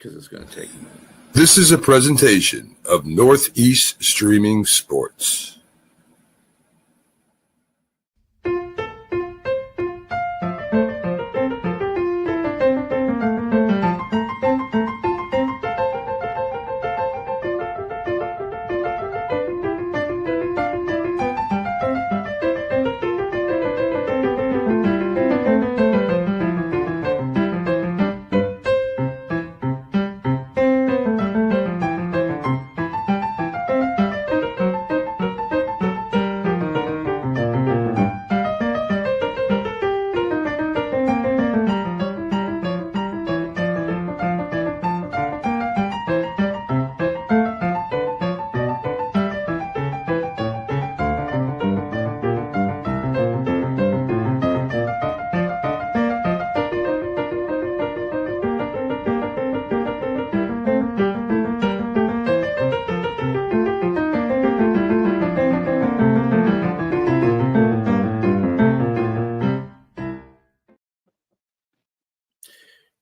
because it's going to take a minute. This is a presentation of Northeast Streaming Sports.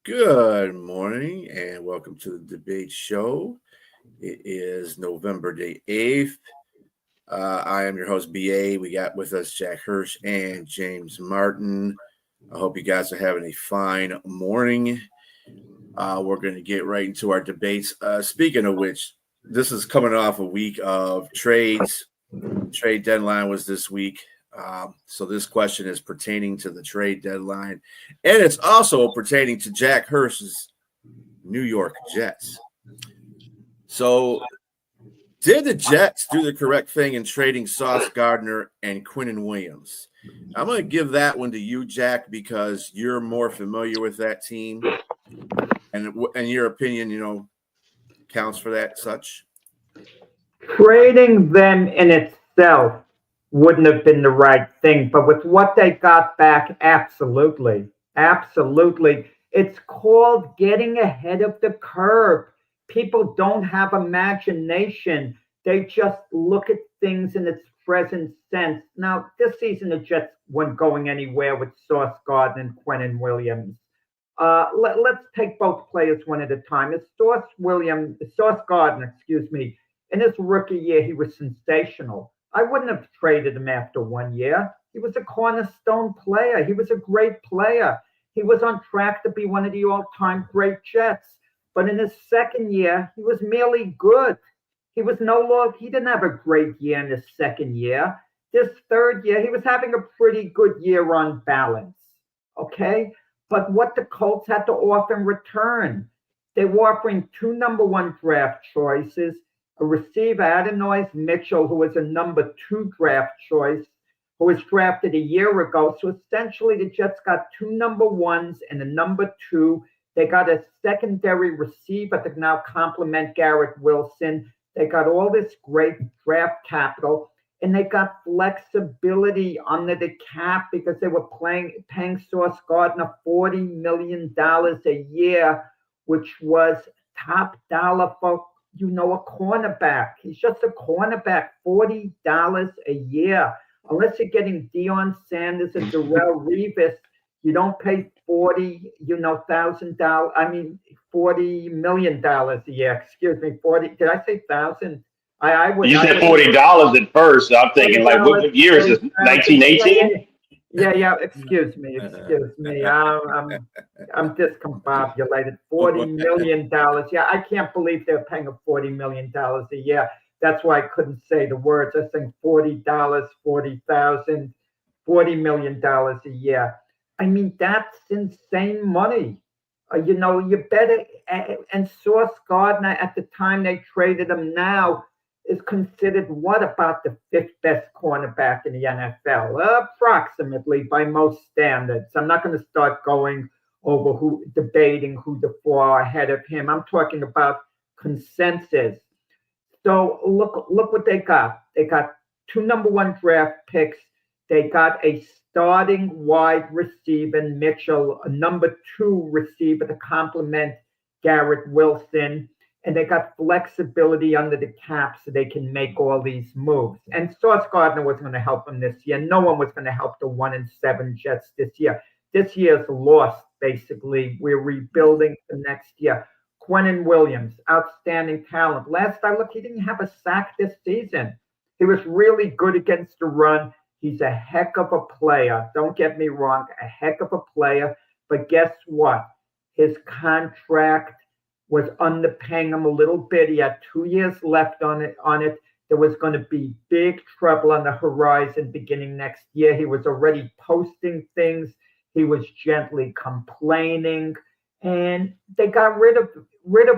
Good morning and welcome to the debate show. It is November the 8th. I am your host, BA. We got with us Jack Hirsch and James Martin. I hope you guys are having a fine morning. We're going to get right into our debates. Speaking of which, this is coming off a week of trades. Trade deadline was this week. So this question is pertaining to the trade deadline, and it's also pertaining to Jack Hirsch's New York Jets. So did the Jets do the correct thing in trading Sauce Gardner and Quinnen Williams? I'm going to give that one to you, Jack, because you're more familiar with that team, and your opinion, counts for that such. Trading them in itself wouldn't have been the right thing, but with what they got back, absolutely. It's called getting ahead of the curve. People don't have imagination. They just look at things in its present sense. Now, this season, the Jets weren't going anywhere with Sauce Gardner and Quinnen Williams. Let's take both players one at a time. Sauce Gardner, in his rookie year, he was sensational. I wouldn't have traded him after 1 year. He was a cornerstone player. He was a great player. He was on track to be one of the all-time great Jets. But in his second year, he was merely good. He didn't have a great year in his second year. This third year, he was having a pretty good year on balance. Okay? But what the Colts had to offer in return, they were offering 2 number 1 draft choices, a receiver, Adonai Mitchell, who was a number 2 draft choice, who was drafted a year ago. So essentially, the Jets got 2 number 1s and a number 2. They got a secondary receiver to now complement Garrett Wilson. They got all this great draft capital, and they got flexibility under the cap because they were paying Sauce Gardner $40 million a year, which was top dollar for a cornerback. He's just a cornerback, $40 a year. Unless you're getting Deion Sanders and Darrelle Revis, you don't pay $40 million a year. Excuse me, 40. Did I say thousand? You said $40 at first. So I'm thinking, like, what year is this? 1918? Yeah. Excuse me. I'm discombobulated. $40 million. Yeah, I can't believe they're paying him $40 million a year. That's why I couldn't say the words. I was saying $40, 40,000, $40 million a year. I mean, that's insane money. You better. And Sauce Gardner, at the time they traded him, now is considered about the 5th best cornerback in the NFL, approximately by most standards. I'm not going to start going over debating who the 4 are ahead of him. I'm talking about consensus. So look what they got. They got 2 number 1 draft picks. They got a starting wide receiver, Mitchell, a number 2 receiver to complement Garrett Wilson. And they got flexibility under the cap so they can make all these moves. And Sauce Gardner wasn't going to help them this year. No one was going to help the 1-7 Jets this year. This year's lost, basically. We're rebuilding for next year. Quentin Williams, outstanding talent. Last I looked, he didn't have a sack this season. He was really good against the run. He's a heck of a player. Don't get me wrong, a heck of a player. But guess what? His contract was underpaying him a little bit. He had 2 years left on it. There was going to be big trouble on the horizon beginning next year. He was already posting things. He was gently complaining, and they got rid of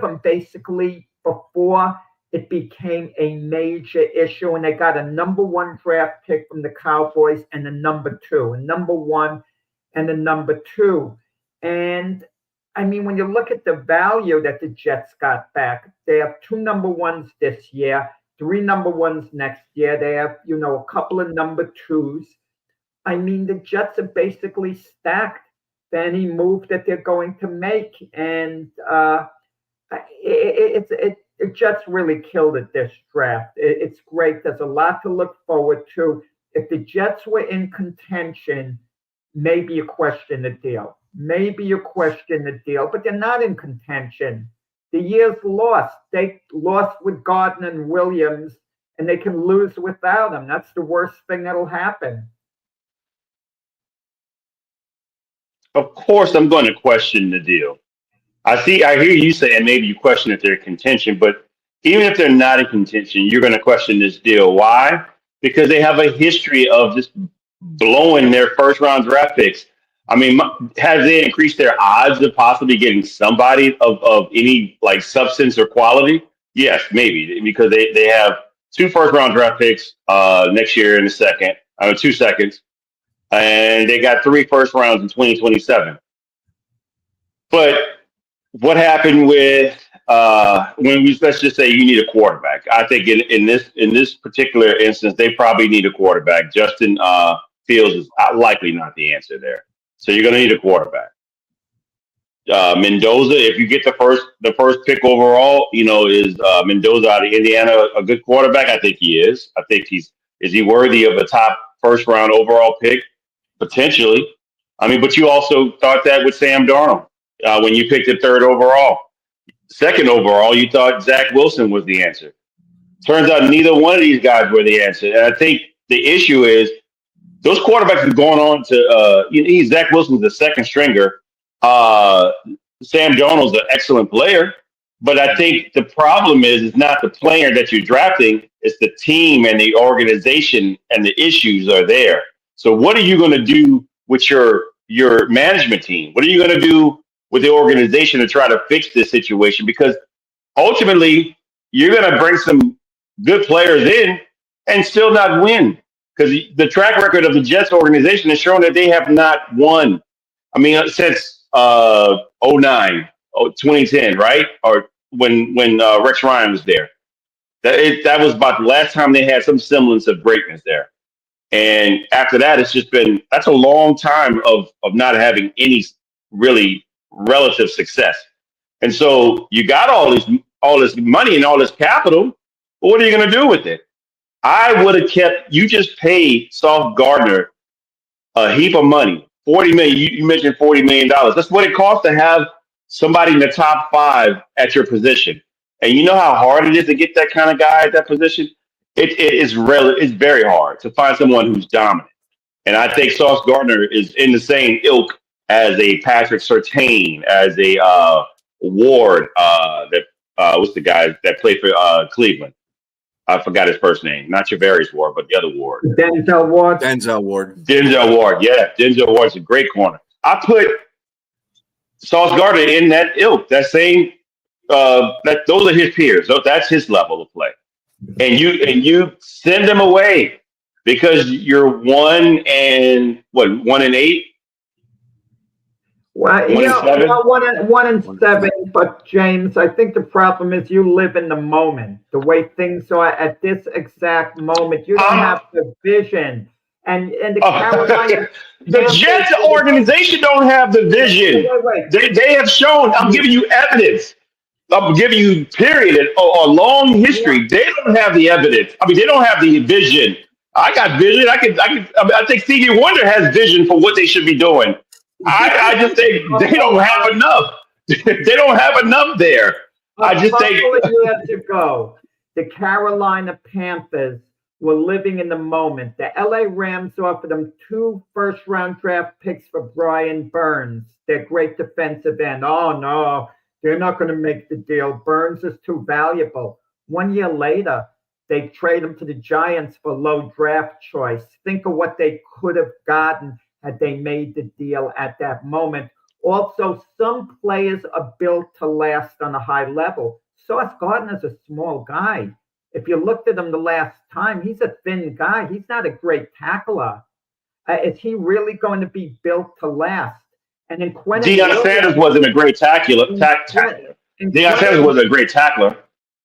him basically before it became a major issue. And they got a number 1 draft pick from the Cowboys and a number 2, a number 1 and a number 2. And I mean, when you look at the value that the Jets got back, they have 2 number 1s this year, 3 number 1s next year. They have, a couple of number 2s. I mean, the Jets are basically stacked for any move that they're going to make. And the Jets really killed it this draft. It's great. There's a lot to look forward to. If the Jets were in contention, maybe you question the deal. But they're not in contention. The year's lost. They lost with Gardner and Williams, and they can lose without them. That's the worst thing that'll happen. Of course, I'm going to question the deal. I hear you saying maybe you question if they're in contention, but even if they're not in contention, you're going to question this deal. Why? Because they have a history of just blowing their first round draft picks. I mean, has they increased their odds of possibly getting somebody of any like substance or quality? Yes, maybe, because they have 2 first round draft picks next year in the second, 2 seconds, and they got 3 first rounds in 2027. But what happened with let's just say you need a quarterback? I think in this particular instance, they probably need a quarterback. Justin Fields is likely not the answer there. So you're going to need a quarterback. Mendoza, if you get the first pick overall, is Mendoza out of Indiana a good quarterback? I think he is. I think is he worthy of a top first round overall pick? Potentially. I mean, but you also thought that with Sam Darnold when you picked it 3rd overall. 2nd overall, you thought Zach Wilson was the answer. Turns out neither one of these guys were the answer. And I think the issue is those quarterbacks are going on to Zach Wilson's the 2nd stringer. Sam Darnold's an excellent player, but I think the problem is not the player that you're drafting, it's the team and the organization, and the issues are there. So what are you going to do with your management team? What are you going to do with the organization to try to fix this situation? Because ultimately you're going to bring some good players in and still not win. Because the track record of the Jets organization has shown that they have not won. I mean, since 2010, right? Or when Rex Ryan was there. That was about the last time they had some semblance of greatness there. And after that, that's a long time of not having any really relative success. And so you got all this money and all this capital, but what are you going to do with it? I would have you just paid Sauce Gardner a heap of money, $40 million. You mentioned $40 million. That's what it costs to have somebody in the top 5 at your position. And you know how hard it is to get that kind of guy at that position? It's very hard to find someone who's dominant. And I think Sauce Gardner is in the same ilk as a Patrick Surtain, as a Ward, what's the guy that played for Cleveland? I forgot his first name. Not Javarius Ward, but the other Ward. Denzel Ward. Yeah. Denzel Ward's a great corner. I put Sauce Gardner in that ilk, that same, those are his peers. So that's his level of play. And you send them away because you're 1 and 8? Well, 1 and 7. But James, I think the problem is you live in the moment. The way things are at this exact moment, you don't have the vision. And the Carolina, the Jets organization don't have the vision. They have shown. I'm giving you evidence. I'm giving you period a long history. They don't have the evidence. I mean, they don't have the vision. I got vision. I think Stevie Wonder has vision for what they should be doing. I just think they don't have enough. They don't have enough there. I just think A couple of years ago, the Carolina Panthers were living in the moment. The LA Rams offered them 2 first-round draft picks for Brian Burns, their great defensive end. Oh, no, they're not going to make the deal. Burns is too valuable. 1 year later, they trade him to the Giants for low draft choice. Think of what they could have gotten had they made the deal at that moment. Also, some players are built to last on a high level. Sauce Gardner's a small guy. If you looked at him the last time, he's a thin guy. He's not a great tackler. Is he really going to be built to last? And then Quentin Deion Sanders wasn't a great tackler. Deion Sanders wasn't a great tackler.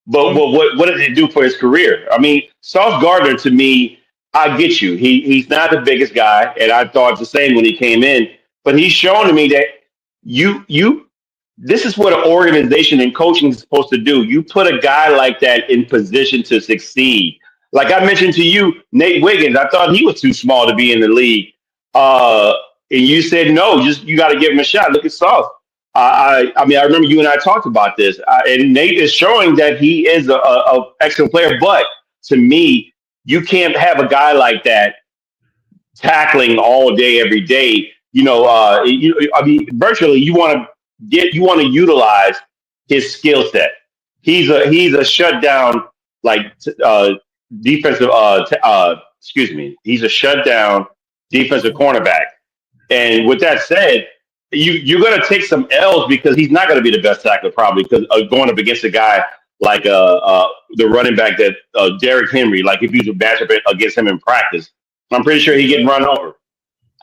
But what did he do for his career? I mean, Sauce Gardner, to me, I get you. He's not the biggest guy, and I thought the same when he came in. But he's shown to me that this is what an organization and coaching is supposed to do. You put a guy like that in position to succeed. Like I mentioned to you, Nate Wiggins, I thought he was too small to be in the league. And you said, no, you got to give him a shot. Look at Sauce. I mean, I remember you and I talked about this. And Nate is showing that he is a excellent player. But to me, you can't have a guy like that tackling all day, every day. Virtually, you want to utilize his skill set. He's a shutdown defensive. He's a shutdown defensive cornerback. And with that said, you're going to take some L's because he's not going to be the best tackler probably because going up against a guy like the running back that Derrick Henry. Like if you was a matchup against him in practice, I'm pretty sure he'd get run over.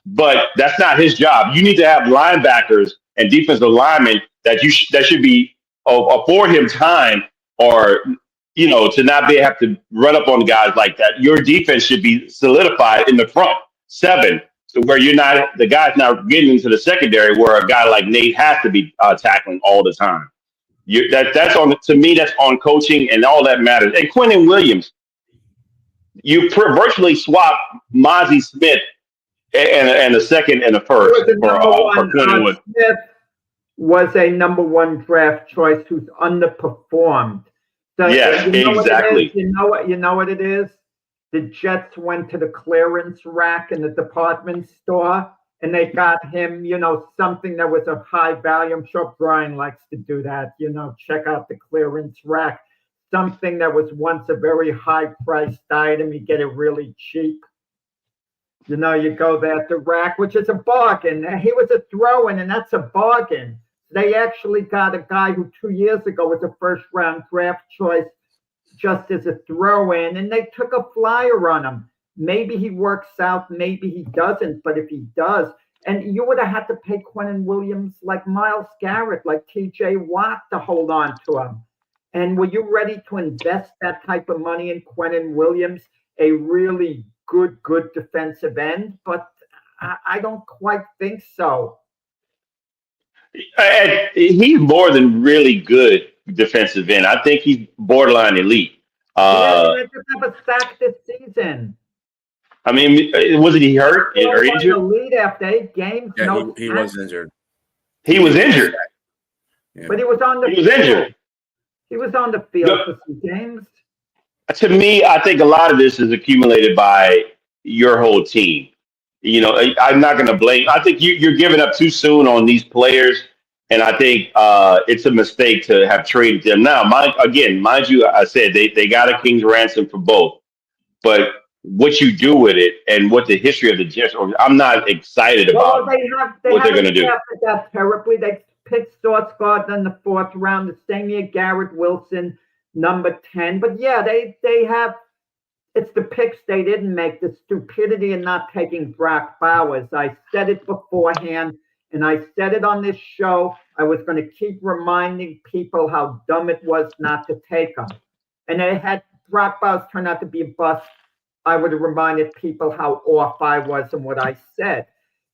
But that's not his job. You need to have linebackers and defensive linemen that should be afford him time, or to not have to run up on guys like that. Your defense should be solidified in the front 7, so where the guy's not getting into the secondary, where a guy like Nate has to be tackling all the time. To me, that's on coaching, and all that matters. And Quentin Williams, you virtually swap Mozzie Smith and a second and a first for Quentin Williams. Smith was a number 1 draft choice who's underperformed. So yes, exactly. You know what it is? The Jets went to the clearance rack in the department store and they got him, something that was of high value. I'm sure Brian likes to do that, check out the clearance rack. Something that was once a very high priced item, you get it really cheap. You go there at the rack, which is a bargain. He was a throw-in, and that's a bargain. They actually got a guy who 2 years ago was a first-round draft choice just as a throw-in, and they took a flyer on him. Maybe he works out, maybe he doesn't, but if he does, and you would have had to pay Quentin Williams like Myles Garrett, like T.J. Watt to hold on to him. And were you ready to invest that type of money in Quentin Williams, a really good defensive end? But I don't quite think so. And he's more than really good defensive end. I think he's borderline elite. He doesn't have a sack this season. I mean, wasn't he hurt or injured? Elite after 8 games. Yeah, no, he was injured. He was injured. Yeah. But he was on the field. Injured. He was on the field for some games. To me, I think a lot of this is accumulated by your whole team. I'm not going to blame. I think you're giving up too soon on these players, and I think it's a mistake to have traded them. Now, mind you, I said they got a king's ransom for both, but what you do with it and what the history of the Jets, I'm not excited about what they're going to do. That terribly. They picked Sauce Gardner in the 4th round, the same year Garrett Wilson, number 10. But yeah, they have. It's the picks they didn't make, the stupidity in not taking Brock Bowers. I said it beforehand, and I said it on this show. I was going to keep reminding people how dumb it was not to take him. And had Brock Bowers turned out to be a bust, I would have reminded people how off I was and what I said.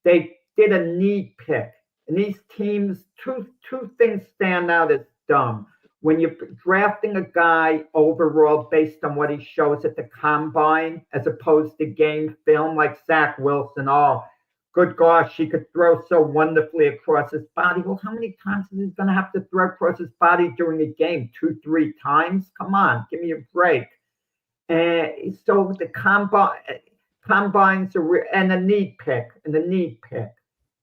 They did a need pick. And these teams, two things stand out as dumb. When you're drafting a guy overall based on what he shows at the combine, as opposed to game film like Zach Wilson, good gosh, he could throw so wonderfully across his body. Well, how many times is he going to have to throw across his body during a game? 2-3 times? Come on, give me a break. So the combines and the need pick,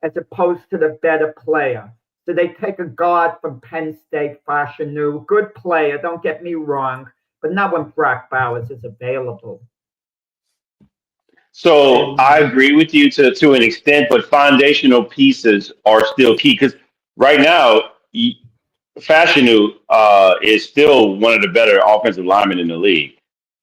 as opposed to the better player. So they take a guard from Penn State, Fashanu, good player, don't get me wrong, but not when Brock Bowers is available. So I agree with you to an extent, but foundational pieces are still key because right now, Fashanu is still one of the better offensive linemen in the league.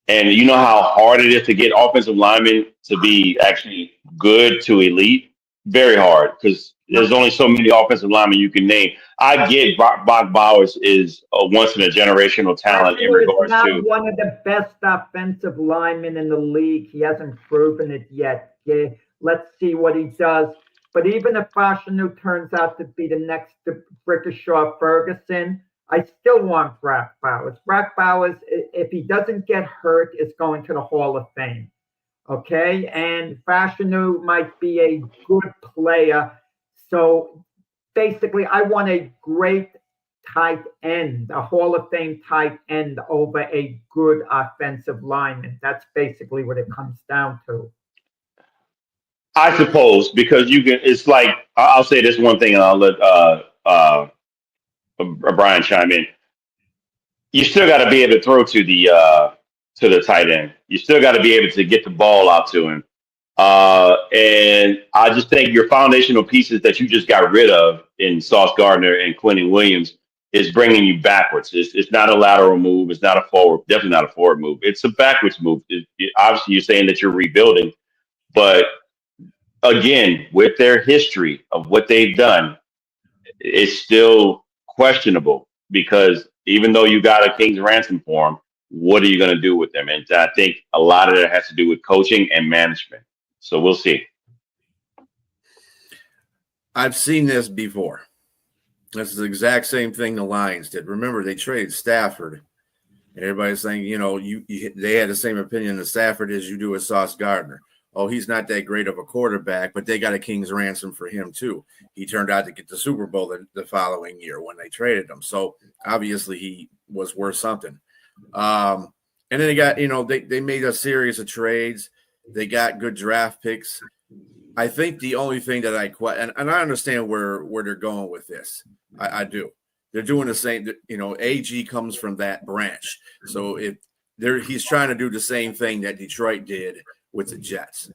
And you know how hard it is to get offensive linemen to be actually good to elite? Very hard because there's only so many offensive linemen you can name. I get Brock Bowers is a once in a generational talent in regards not to one of the best offensive linemen in the league. He hasn't proven it yet. Yeah, let's see what he does. But even if Fashanu turns out to be the next Brickashaw Ferguson, I still want Brock Bowers. Brock Bowers, if he doesn't get hurt, is going to the Hall of Fame. Okay? And Fashanu might be a good player. So basically, I want a great tight end, a Hall of Fame tight end over a good offensive lineman. That's basically what it comes down to. I suppose because you can. It's like I'll say this one thing, and I'll let Brian chime in. You still got to be able to throw to the tight end. You still got to be able to get the ball out to him. And I just think your foundational pieces that you just got rid of in Sauce Gardner and Quentin Williams is bringing you backwards. It's not a lateral move. It's not a forward. Definitely not a forward move. It's a backwards move. Obviously, you're saying that you're rebuilding, but again, with their history of what they've done, it's still questionable because even though you got a king's ransom for them, what are you going to do with them? And I think a lot of that has to do with coaching and management. So we'll see. I've seen this before. This is the exact same thing the Lions did. Remember, they traded Stafford. And everybody's saying, they had the same opinion of Stafford as you do with Sauce Gardner. Oh, he's not that great of a quarterback, but they got a king's ransom for him too. He turned out to get the Super Bowl the following year when they traded him. So obviously he was worth something. And then they got, they made a series of trades. They got good draft picks. I think the only thing that and I understand where they're going with this. I do. They're doing the same, AG comes from that branch. So he's trying to do the same thing that Detroit did with the Jets.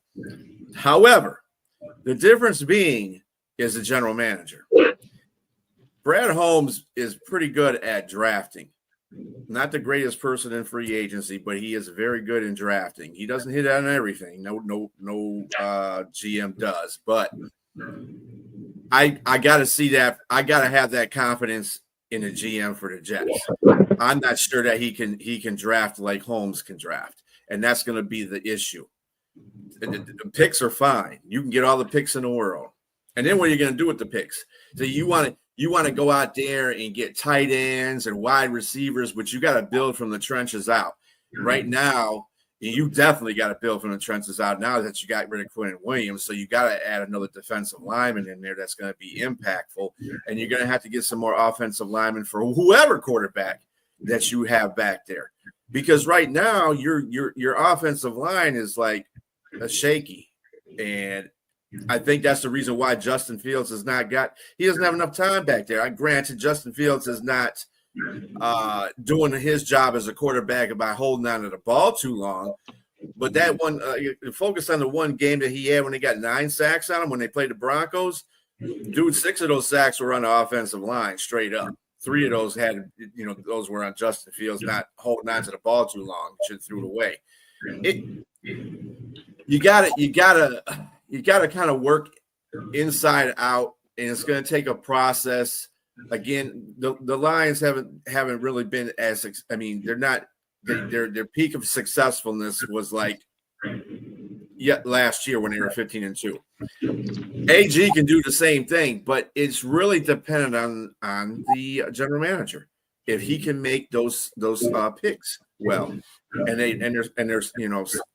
However, the difference being is the general manager. Brad Holmes is pretty good at drafting. Not the greatest person in free agency, but he is very good in drafting. He doesn't hit on everything. No GM does. But I got to see that. I got to have that confidence in the GM for the Jets. I'm not sure that he can draft like Holmes can draft, and that's going to be the issue. The picks are fine. You can get all the picks in the world. And then what are you going to do with the picks? So you want to go out there and get tight ends and wide receivers, but you got to build from the trenches out. Right now, you definitely got to build from the trenches out now that you got rid of Quentin Williams. So you got to add another defensive lineman in there that's going to be impactful. And you're going to have to get some more offensive linemen for whoever quarterback that you have back there. Because right now your offensive line is like a shaky. And I think that's the reason why Justin Fields he doesn't have enough time back there. Granted, Justin Fields is not doing his job as a quarterback by holding on to the ball too long. But that one, focus on the one game that he had when they got 9 sacks on him when they played the Broncos. Dude, 6 of those sacks were on the offensive line straight up. 3 of those those were on Justin Fields not holding on to the ball too long. Should threw it away. You gotta kind of work inside out, and it's going to take a process. Again, the Lions haven't really been as. I mean, they're not. Their peak of successfulness was like last year when they were 15-2. AG can do the same thing, but it's really dependent on the general manager. if he can make those picks well, and there's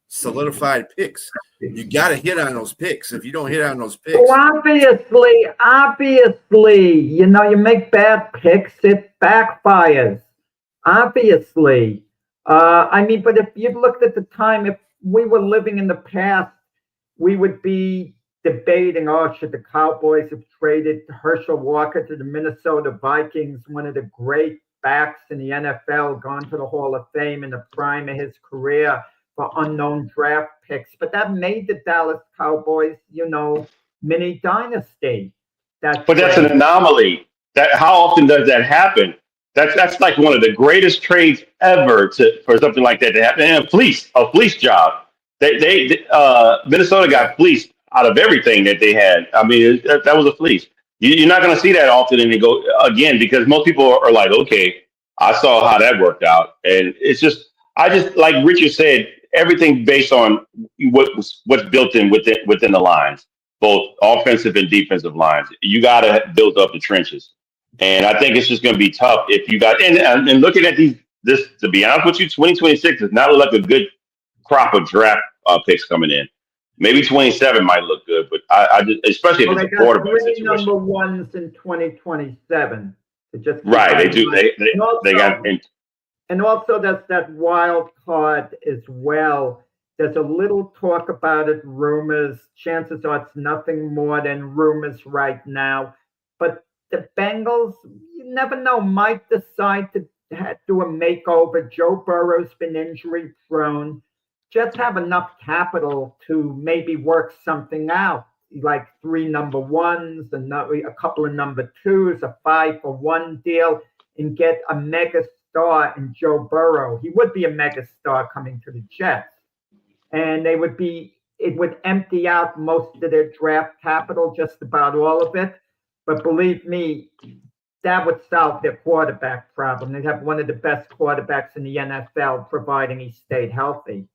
solidified picks, you got to hit on those picks. If you don't hit on those picks, well, obviously, you make bad picks, it backfires. Obviously, but if you looked at the time, if we were living in the past, we would be debating, should the Cowboys have traded Herschel Walker to the Minnesota Vikings, one of the great backs in the NFL, gone to the Hall of Fame in the prime of his career for unknown draft picks. But that made the Dallas Cowboys, mini dynasty. But that's an anomaly. How often does that happen? That's like one of the greatest trades ever for something like that to happen. And a fleece job. Minnesota got fleeced out of everything that they had. I mean, that was a fleece. You're not going to see that often, and you go again because most people are like, okay, I saw how that worked out, and I just like Richard said, everything based on what's built in within the lines, both offensive and defensive lines. You got to build up the trenches, and I think it's just going to be tough if you got and looking at this. To be honest with you, 2026 does not look like a good crop of draft picks coming in. Maybe 27 might look good, but I just, especially if it's a quarterback situation. Number ones in 2027. Right, they do. They got. And also, there's that wild card as well. There's a little talk about it, rumors. Chances are it's nothing more than rumors right now. But the Bengals, you never know, might decide to do a makeover. Joe Burrow's been injury prone. Jets have enough capital to maybe work something out, like 3 number ones, a couple of number twos, a 5-for-1 deal, and get a mega star in Joe Burrow. He would be a mega star coming to the Jets. And it would empty out most of their draft capital, just about all of it. But believe me, that would solve their quarterback problem. They'd have one of the best quarterbacks in the NFL, providing he stayed healthy.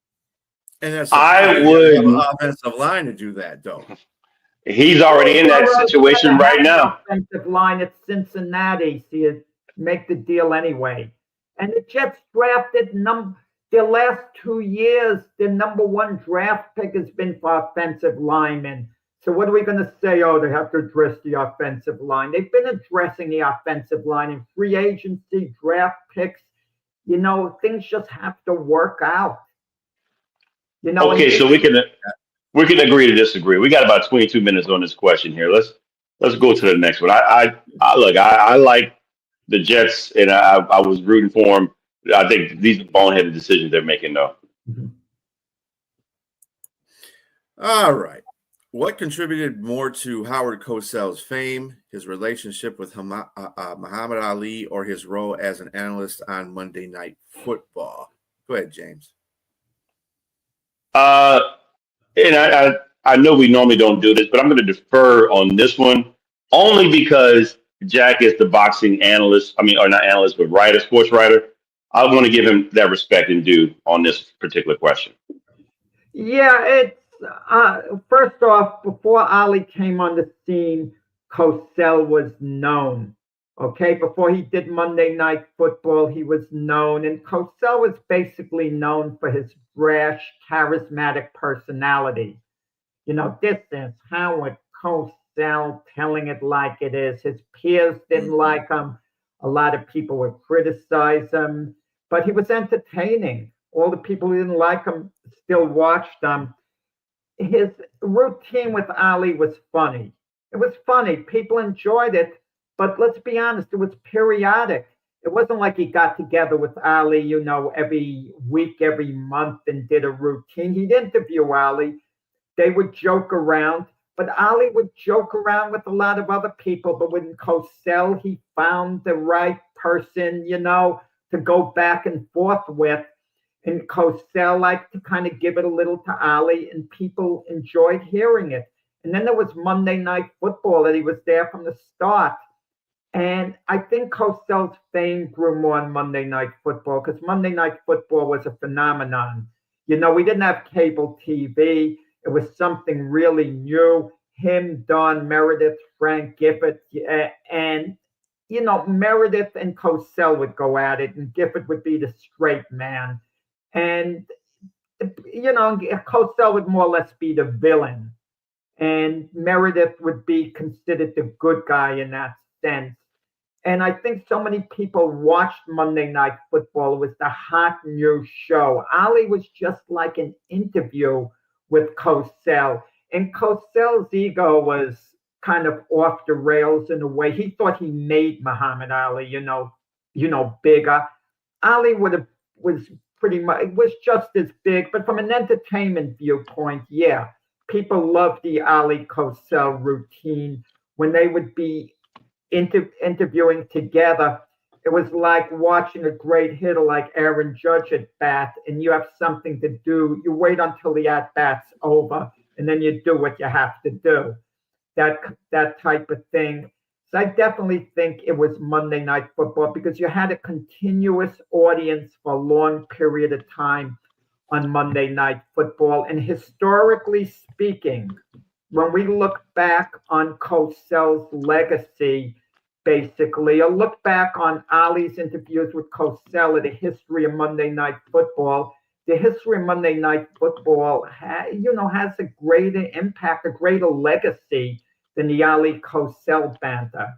And that's I would have an offensive line to do that, though. He's already in that situation right now. Offensive line at Cincinnati, so you make the deal anyway. And the Jets drafted their last 2 years. Their number 1 draft pick has been for offensive linemen. So what are we going to say? Oh, they have to address the offensive line. They've been addressing the offensive line in free agency, draft picks. Things just have to work out. Okay, so we can agree to disagree. We got about 22 minutes on this question here. Let's go to the next one. I like the Jets, and I was rooting for them. I think these are boneheaded decisions they're making, though. Mm-hmm. All right. What contributed more to Howard Cosell's fame, his relationship with Muhammad Ali, or his role as an analyst on Monday Night Football? Go ahead, James. And I know we normally don't do this, but I'm going to defer on this one only because Jack is the boxing analyst. I mean, or not analyst, but writer, sports writer. I want to give him that respect and due on this particular question. Yeah, it's first off, before Ali came on the scene, Cosell was known. Okay, before he did Monday Night Football, he was known, and Cosell was basically known for his brash, charismatic personality. This is Howard Cosell telling it like it is. His peers didn't like him. A lot of people would criticize him, but he was entertaining. All the people who didn't like him still watched him. His routine with Ali was funny. It was funny. People enjoyed it. But let's be honest, it was periodic. It wasn't like he got together with Ali, every week, every month and did a routine. He'd interview Ali. They would joke around, but Ali would joke around with a lot of other people. But with Cosell, he found the right person, to go back and forth with. And Cosell liked to kind of give it a little to Ali, and people enjoyed hearing it. And then there was Monday Night Football that he was there from the start. And I think Cosell's fame grew more on Monday Night Football because Monday Night Football was a phenomenon. We didn't have cable TV. It was something really new. Him, Don Meredith, Frank Gifford, and Meredith and Cosell would go at it, and Gifford would be the straight man. And, Cosell would more or less be the villain. And Meredith would be considered the good guy in that sense. And I think so many people watched Monday Night Football. It was the hot new show. Ali was just like an interview with Cosell. And Cosell's ego was kind of off the rails in a way. He thought he made Muhammad Ali, bigger. Ali was pretty much, it was just as big, but from an entertainment viewpoint, yeah, people loved the Ali Cosell routine when they would be interviewing together. It was like watching a great hitter like Aaron Judge at bat, and you have something to do. You wait until the at bat's over, and then you do what you have to do. That type of thing. So I definitely think it was Monday Night Football because you had a continuous audience for a long period of time on Monday Night Football. And historically speaking, when we look back on Cosell's legacy, basically, or look back on Ali's interviews with Cosell at the history of Monday Night Football, the history of Monday Night Football has a greater impact, a greater legacy than the Ali Cosell banter.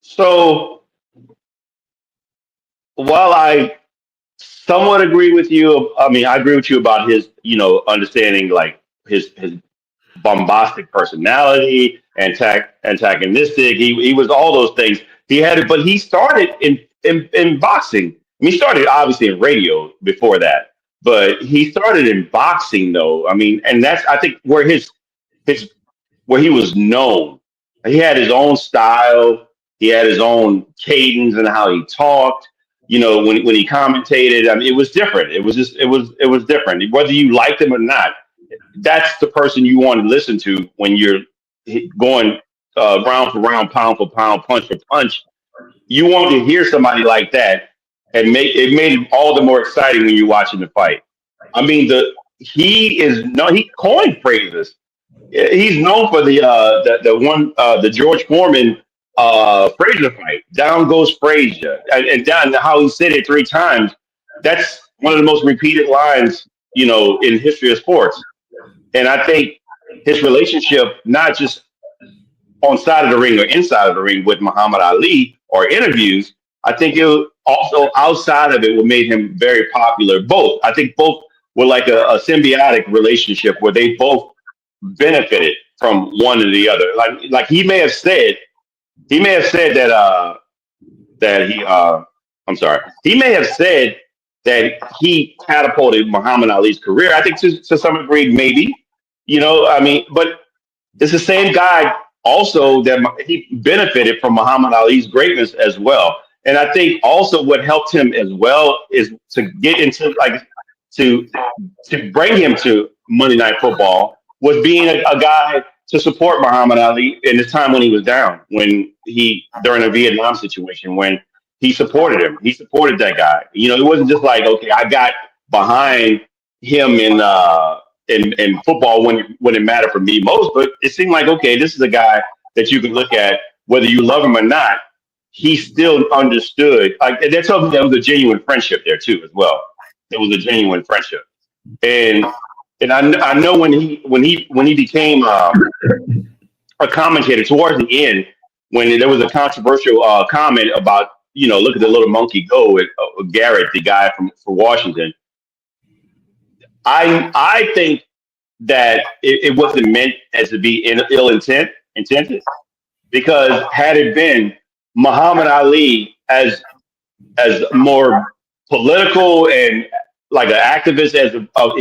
So while I somewhat agree with you, I agree with you about his, understanding like his bombastic personality, antagonistic. He was all those things. He had it, but he started in boxing. He started obviously in radio before that, but he started in boxing though. And that's I think where where he was known. He had his own style. He had his own cadence and how he talked. When he commentated, it was different. It was different. Whether you liked him or not, that's the person you want to listen to when you're going round for round, pound for pound, punch for punch. You want to hear somebody like that, and it made it all the more exciting when you're watching the fight. He coined phrases. He's known for the George Foreman Frazier fight. Down goes Frazier, and down how he said it 3 times. That's one of the most repeated lines, in history of sports. And I think his relationship, not just on side of the ring or inside of the ring with Muhammad Ali or interviews, I think it also outside of it what made him very popular. I think both were like a symbiotic relationship where they both benefited from one or the other. Like he may have said that he may have said that he catapulted Muhammad Ali's career. I think to some degree, maybe, but it's the same guy also that he benefited from Muhammad Ali's greatness as well. And I think also what helped him as well is to get into to bring him to Monday Night Football was being a guy to support Muhammad Ali in the time when he was down, during a Vietnam situation, when he supported him. He supported that guy. It wasn't just like, okay, I got behind him in football when it mattered for me most, but it seemed like, okay, this is a guy that you can look at, whether you love him or not, he still understood. They're talking there was a genuine friendship there too, as well. There was a genuine friendship. And I know when he became a commentator towards the end, when there was a controversial comment about, look at the little monkey go with Garrett, the guy for Washington. I think that it wasn't meant as to be intended, because had it been Muhammad Ali as more political and like an activist as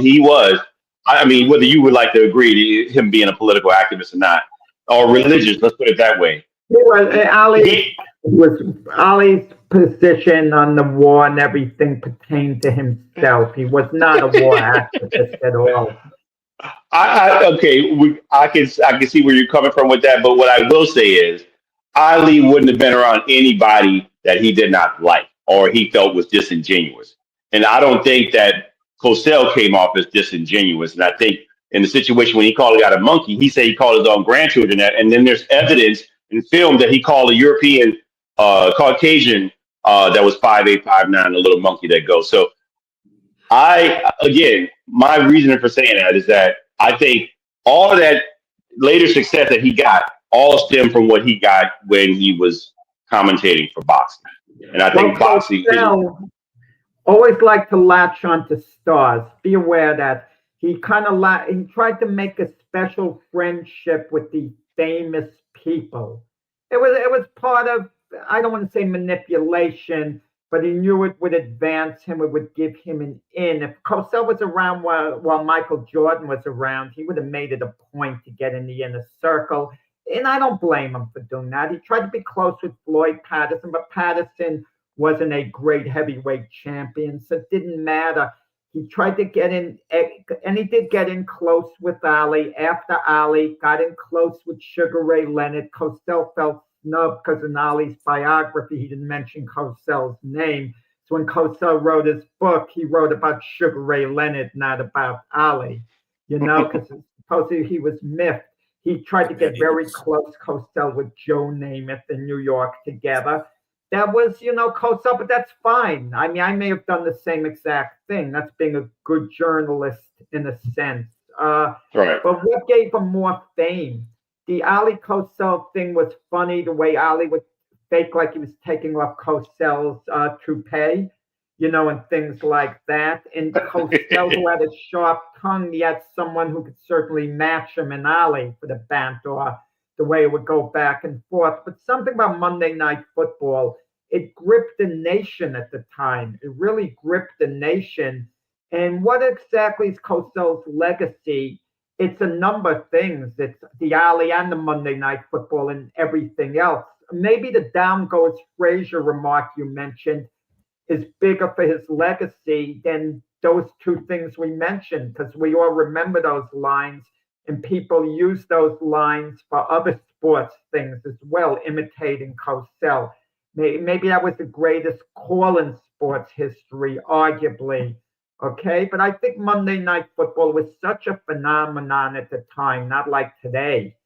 he was, whether you would like to agree to him being a political activist or not, or religious, let's put it that way. Ali's position on the war and everything pertained to himself. He was not a war activist at all. I can see where you're coming from with that, but what I will say is Ali wouldn't have been around anybody that he did not like or he felt was disingenuous. And I don't think that Cosell came off as disingenuous. And I think in the situation when he called a guy a monkey, he said he called his own grandchildren that. And then there's evidence and filmed that he called a European Caucasian that was 5'8", 5'9", a little monkey that goes. So my reasoning for saying that is that I think all of that later success that he got all stemmed from what he got when he was commentating for boxing. And I think boxing always like to latch onto stars. Be aware that he he tried to make a special friendship with the famous people. It was part of, I don't want to say manipulation, but he knew it would advance him. It would give him an in. If Cosell was around while Michael Jordan was around, he would have made it a point to get in the inner circle. And I don't blame him for doing that. He tried to be close with Floyd Patterson, but Patterson wasn't a great heavyweight champion, so it didn't matter. He tried to get in, and he did get in close with Ali. After Ali got in close with Sugar Ray Leonard, Cosell felt snubbed because in Ali's biography, he didn't mention Cosell's name. So when Cosell wrote his book, he wrote about Sugar Ray Leonard, not about Ali, because supposedly he was miffed. He tried to get very close, Cosell, with Joe Namath in New York together. That was, Cosell, but that's fine. I mean, I may have done the same exact thing. That's being a good journalist in a sense. Right. But what gave him more fame? The Ali Cosell thing was funny, the way Ali would fake like he was taking off Cosell's toupee, and things like that. And Cosell, who had a sharp tongue, he had someone who could certainly match him in Ali for the banter, the way it would go back and forth. But something about Monday Night Football, it gripped the nation at the time. It really gripped the nation. And what exactly is Cosell's legacy? It's a number of things. It's the Ali and the Monday Night Football and everything else. Maybe the down goes Frazier remark you mentioned is bigger for his legacy than those two things we mentioned, because we all remember those lines, and people use those lines for other sports things as well, imitating Cosell. Maybe that was the greatest call in sports history, arguably. Okay, but I think Monday Night Football was such a phenomenon at the time, not like today.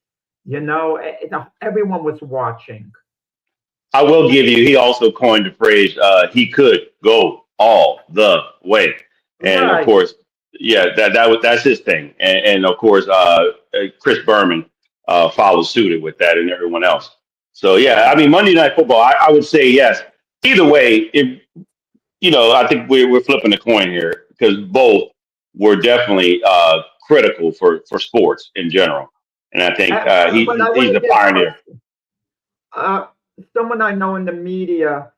Everyone was watching. I will give you, he also coined the phrase, he could go all the way. And Right. Of course, that's his thing. And of course, Chris Berman follows suited with that and everyone else. So, I mean, Monday Night Football, I would say yes. Either way, I think we're flipping the coin here because both were definitely critical for sports in general. And I think he's the pioneer. Someone I know in the media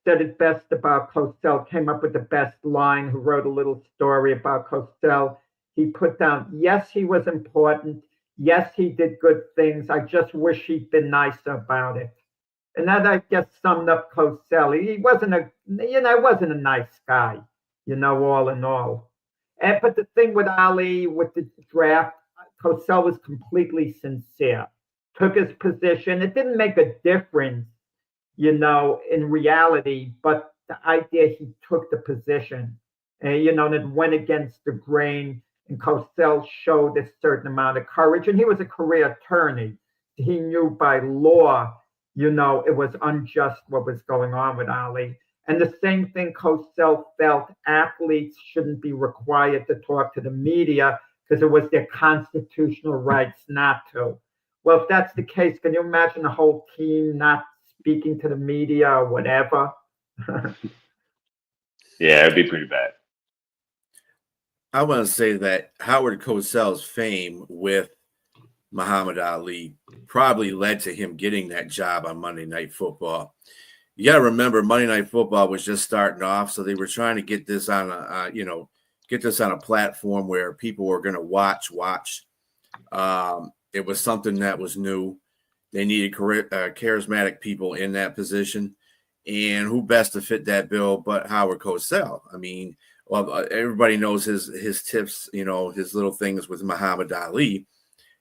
said it best about Cosell, came up with the best line, who wrote a little story about Cosell. He put down, yes, he was important. Yes, he did good things. I just wish he'd been nicer about it. And that, I guess, summed up Cosell. He wasn't a nice guy, all in all. But the thing with Ali, with the draft, Cosell was completely sincere. Took his position. It didn't make a difference, in reality, but the idea he took the position, and it went against the grain, and Cosell showed a certain amount of courage, and he was a career attorney. He knew by law, it was unjust what was going on with Ali. And the same thing Cosell felt athletes shouldn't be required to talk to the media because it was their constitutional rights not to. Well, if that's the case, can you imagine the whole team not speaking to the media or whatever? It'd be pretty bad. I want to say that Howard Cosell's fame with Muhammad Ali probably led to him getting that job on Monday Night Football. You got to remember, Monday Night Football was just starting off, so they were trying to get this on a platform where people were going to watch. It was something that was new. They needed charismatic people in that position, and who best to fit that bill but Howard Cosell? I mean, everybody knows his tips, his little things with Muhammad Ali,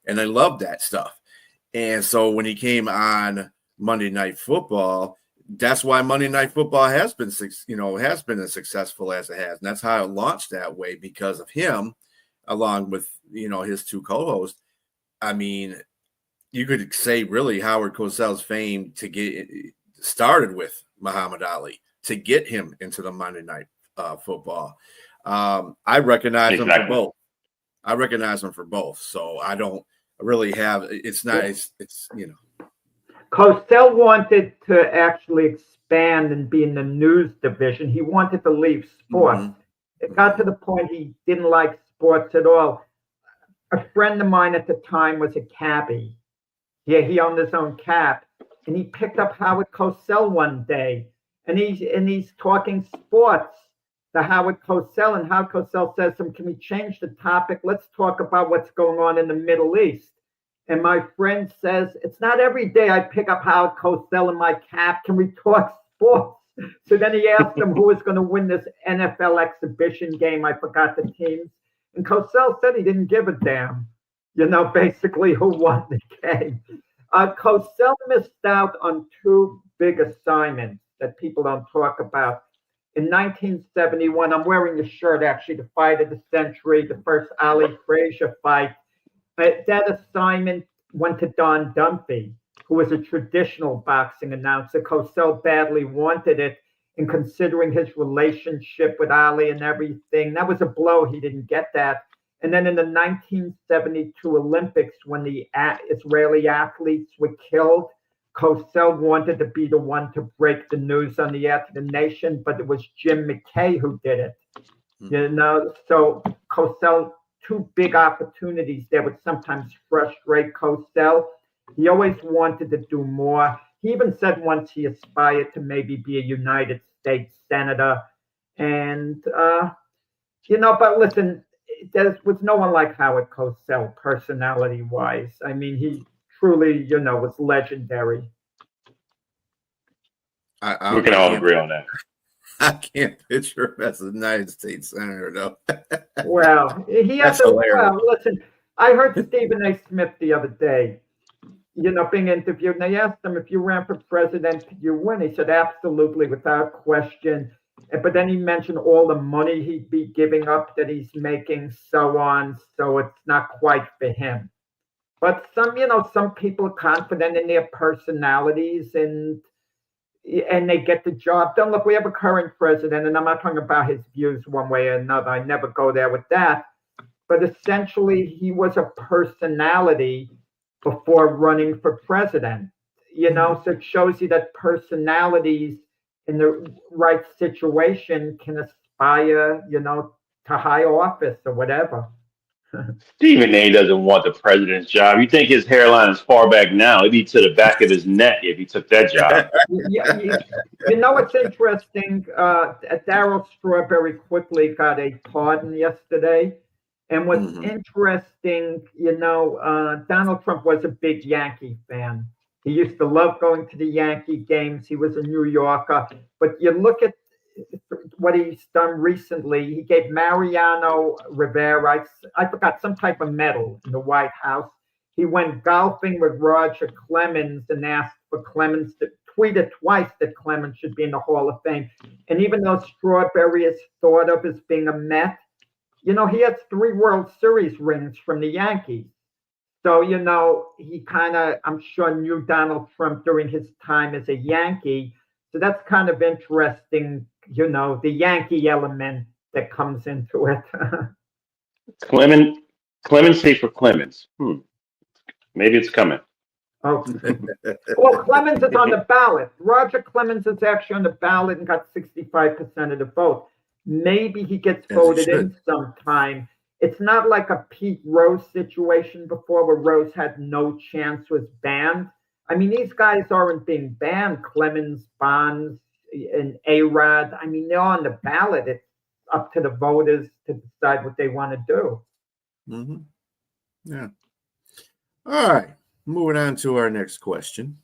and I love that stuff. And so when he came on Monday Night Football, that's why Monday Night Football has been as successful as it has, and that's how it launched that way, because of him, along with his two co-hosts. I mean, you could say really Howard Cosell's fame to get started with Muhammad Ali to get him into the Monday Night Football. I recognize him for both. I recognize him for both. So I don't really have. It's not. It's you know. Cosell wanted to actually expand and be in the news division. He wanted to leave sports. Mm-hmm. It got to the point he didn't like sports at all. A friend of mine at the time was a cabbie. Yeah, he owned his own cab, and he picked up Howard Cosell one day, and he's talking sports to Howard Cosell, and Howard Cosell says to him, "Can we change the topic? Let's talk about what's going on in the Middle East." And my friend says, "It's not every day I pick up Howard Cosell in my cab. Can we talk sports?" So then he asked him who was going to win this NFL exhibition game. I forgot the teams. And Cosell said he didn't give a damn, basically who won the game. Cosell missed out on two big assignments that people don't talk about. In 1971, I'm wearing the shirt, actually, the fight of the century, the first Ali Frazier fight. That assignment went to Don Dunphy, who was a traditional boxing announcer. Cosell badly wanted it, and considering his relationship with Ali and everything, that was a blow. He didn't get that. And then in the 1972 Olympics, when the Israeli athletes were killed, Cosell wanted to be the one to break the news on the air to the nation, but it was Jim McKay who did it. So Cosell, two big opportunities there would sometimes frustrate Cosell. He always wanted to do more. He even said once he aspired to maybe be a United States senator. And, but listen, there was no one like Howard Cosell personality-wise. I mean, he truly, was legendary. We can all agree on that. I can't picture him as a United States senator, though. Well, he has listen, I heard Stephen A. Smith the other day, being interviewed, and they asked him, if you ran for president, could you win? He said, absolutely, without question. But then he mentioned all the money he'd be giving up that he's making, so on. So it's not quite for him. But some people are confident in their personalities and they get the job done. Look, we have a current president, and I'm not talking about his views one way or another. I never go there with that. But essentially, he was a personality before running for president. So it shows you that personalities in the right situation can aspire, to high office or whatever. Stephen A. doesn't want the president's job. You think his hairline is far back now? It'd be to the back of his neck if he took that job. What's interesting? Darryl Strawberry quickly got a pardon yesterday. And what's interesting, Donald Trump was a big Yankee fan. He used to love going to the Yankee games. He was a New Yorker. But you look at what he's done recently. He gave Mariano Rivera, I forgot, some type of medal in the White House. He went golfing with Roger Clemens and asked for Clemens to tweeted twice that Clemens should be in the Hall of Fame. And even though Strawberry is thought of as being a Met, he has 3 World Series rings from the Yankees. So, he kind of, I'm sure, knew Donald Trump during his time as a Yankee. So that's kind of interesting, the Yankee element that comes into it. Clemency for Clemens. Maybe it's coming. Oh. Well, Clemens is on the ballot. Roger Clemens is actually on the ballot and got 65% of the vote. Maybe he gets voted in sometime. It's not like a Pete Rose situation before where Rose had no chance, was banned. I mean, these guys aren't being banned. Clemens, Bonds, and A-Rod. I mean, they're on the ballot. It's up to the voters to decide what they want to do. Mm-hmm. Yeah. All right. Moving on to our next question.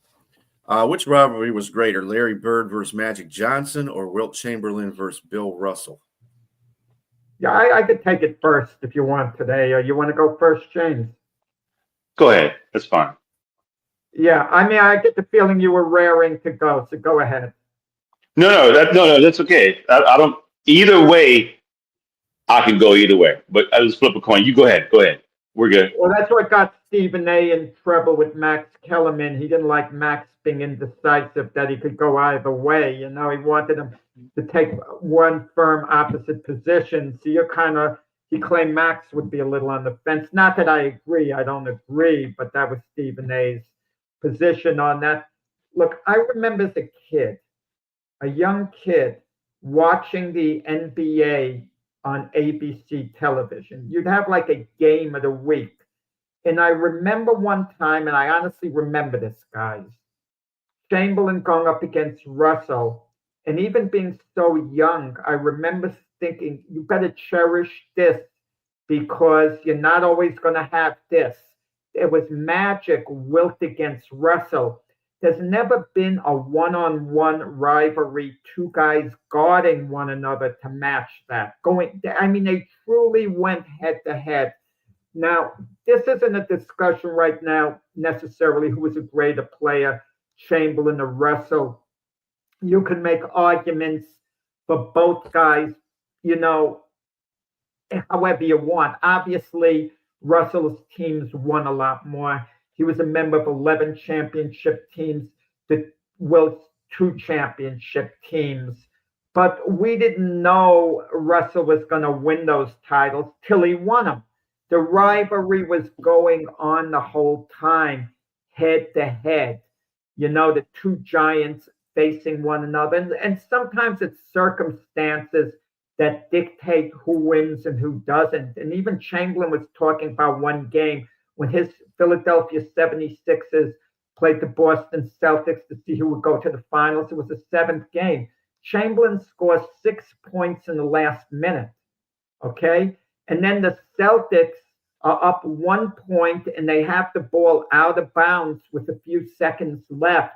Which rivalry was greater, Larry Bird versus Magic Johnson or Wilt Chamberlain versus Bill Russell? Yeah, I could take it first if you want today. You want to go first, James? Go ahead. That's fine. Yeah, I mean, I get the feeling you were raring to go, so go ahead. No, that's okay. I don't. Either way, I can go either way. But I just flip a coin. You go ahead. We're good. Well, that's what got Stephen A. in trouble with Max Kellerman. He didn't like Max being indecisive, that he could go either way. He wanted him to take one firm opposite position. So he claimed Max would be a little on the fence. Not that I agree, I don't agree, but that was Stephen A.'s position on that. Look, I remember as a kid, a young kid, watching the NBA on ABC television. You'd have like a game of the week. And I remember one time, and I honestly remember this, guys, Chamberlain going up against Russell. And even being so young, I remember thinking, you better cherish this because you're not always going to have this. It was Magic Wilt against Russell. There's never been a one-on-one rivalry, two guys guarding one another to match that. They truly went head-to-head. Now, this isn't a discussion right now necessarily who was a greater player, Chamberlain or Russell. You can make arguments for both guys, however you want. Obviously, Russell's teams won a lot more. He was a member of 11 championship teams, the Wilt's 2 championship teams. But we didn't know Russell was going to win those titles till he won them. The rivalry was going on the whole time, head to head. The two giants facing one another. And sometimes it's circumstances that dictate who wins and who doesn't. And even Chamberlain was talking about one game when his Philadelphia 76ers played the Boston Celtics to see who would go to the finals. It was the 7th game. Chamberlain scores 6 points in the last minute, okay? And then the Celtics are up 1 point, and they have the ball out of bounds with a few seconds left.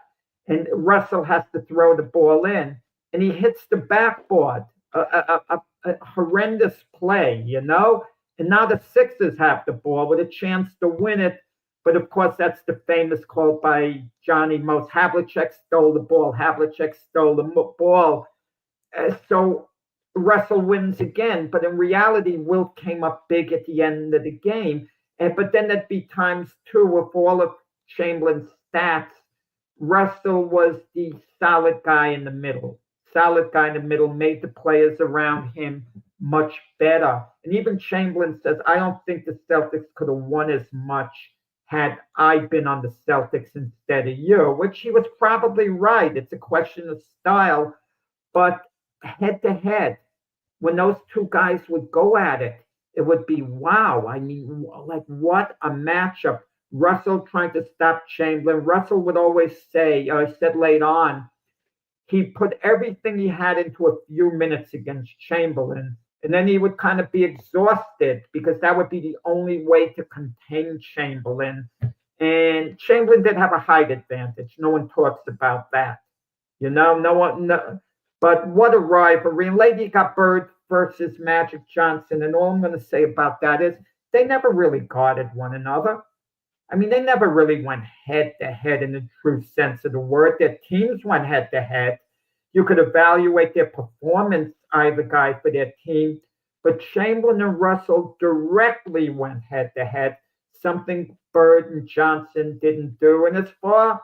And Russell has to throw the ball in, and he hits the backboard. A horrendous play, And now the Sixers have the ball with a chance to win it. But of course, that's the famous quote by Johnny Most. Havlicek stole the ball. Havlicek stole the ball. So Russell wins again. But in reality, Wilt came up big at the end of the game. But then that'd be times 2 with all of Chamberlain's stats. Russell was the solid guy in the middle. Made the players around him much better. And even Chamberlain says, I don't think the Celtics could have won as much had I been on the Celtics instead of you, which he was probably right. It's a question of style. But head to head, when those two guys would go at it, it would be wow. What a matchup. Russell trying to stop Chamberlain. Russell would always say, said late on, he put everything he had into a few minutes against Chamberlain, and then he would kind of be exhausted because that would be the only way to contain Chamberlain. And Chamberlain did have a height advantage. No one talks about that. No. But what a rivalry. And lately you got Bird versus Magic Johnson, and all I'm going to say about that is they never really guarded one another. They never really went head-to-head in the true sense of the word. Their teams went head-to-head. You could evaluate their performance, either guy for their team. But Chamberlain and Russell directly went head-to-head, something Bird and Johnson didn't do. And as far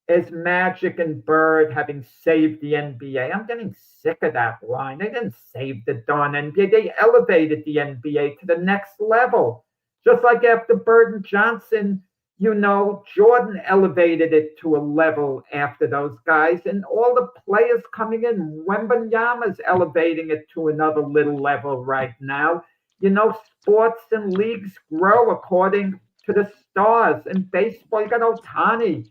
as Magic and Bird having saved the NBA, I'm getting sick of that line. They didn't save the darn NBA. They elevated the NBA to the next level. Just like after Bird and Johnson, Jordan elevated it to a level after those guys, and all the players coming in, Wembanyama's elevating it to another little level right now. Sports and leagues grow according to the stars. In baseball, you got Ohtani.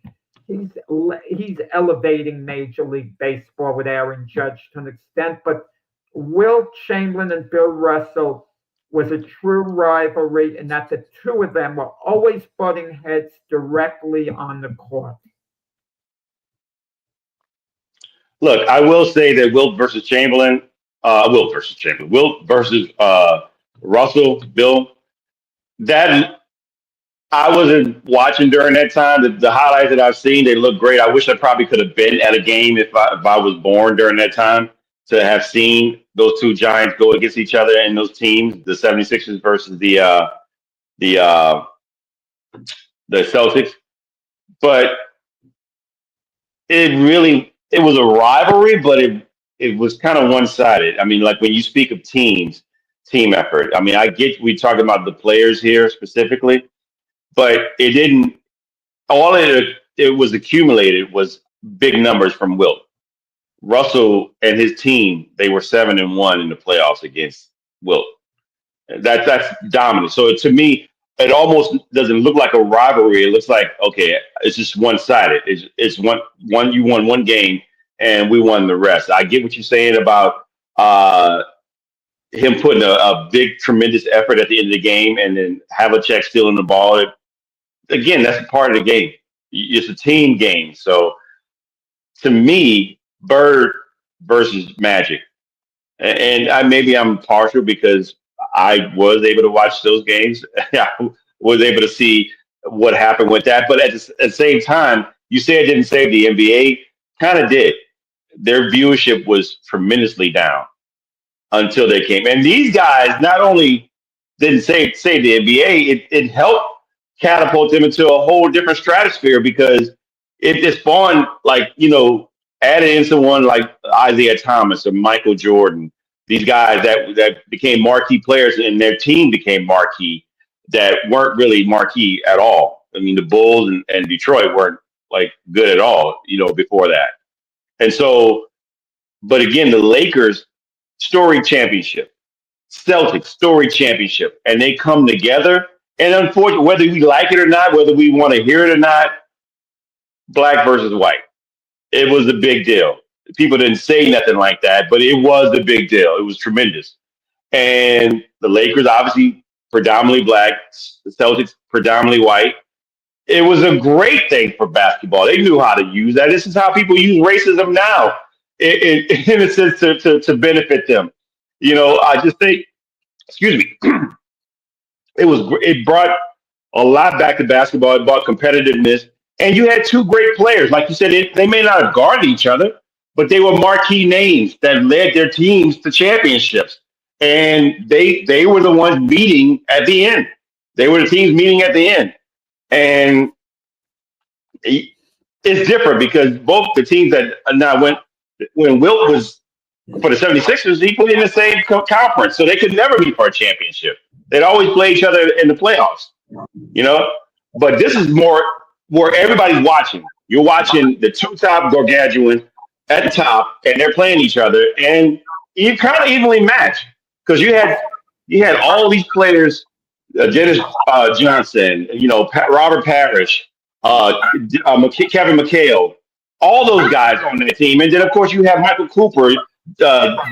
He's elevating Major League Baseball with Aaron Judge to an extent, but Wilt Chamberlain and Bill Russell was a true rivalry, and that the two of them were always butting heads directly on the court. Look, I will say that Wilt versus Russell, Bill, that I wasn't watching during that time. The highlights that I've seen, they look great. I wish I probably could have been at a game if I was born during that time to have seen those two giants go against each other in those teams, the 76ers versus the the Celtics, but it was a rivalry, but it was kind of one sided. I mean, like when you speak of team effort. I mean, I get we talking about the players here specifically, but it didn't. All it was accumulated was big numbers from Wilt. Russell and his team, they were 7-1 in the playoffs against Wilt. That's dominant. So to me, it almost doesn't look like a rivalry. It looks like, okay, it's just one sided. It's one you won one game and we won the rest. I get what you're saying about him putting a big, tremendous effort at the end of the game and then Havlicek stealing the ball. Again, that's a part of the game. It's a team game. So to me, Bird versus Magic. And maybe I'm partial because I was able to watch those games. I was able to see what happened with that. But at the same time, you say it didn't save the NBA. Kind of did. Their viewership was tremendously down until they came. And these guys not only didn't save the NBA, it helped catapult them into a whole different stratosphere because it spawned, like, added in someone like Isaiah Thomas or Michael Jordan, these guys that became marquee players and their team became marquee that weren't really marquee at all. I mean, the Bulls and Detroit weren't like good at all, before that. And so, but again, the Lakers story championship, Celtics story championship, and they come together. And unfortunately, whether we like it or not, whether we want to hear it or not, black versus white. It was a big deal. People didn't say nothing like that, but it was a big deal. It was tremendous. And the Lakers, obviously, predominantly black, the Celtics, predominantly white. It was a great thing for basketball. They knew how to use that. This is how people use racism now, in a sense, to benefit them. I just think, excuse me, it brought a lot back to basketball. It brought competitiveness. And you had two great players. Like you said, they may not have guarded each other, but they were marquee names that led their teams to championships. And they were the ones meeting at the end. They were the teams meeting at the end. And it's different because both the teams that now when Wilt was for the 76ers, he played in the same conference. So they could never meet for a championship. They'd always play each other in the playoffs, But this is more where everybody's watching. You're watching the two top gargantuans at the top, and they're playing each other, and you kind of evenly match because you had all these players, Dennis Johnson, Robert Parrish, Kevin McHale, all those guys on that team, and then of course you have Michael Cooper,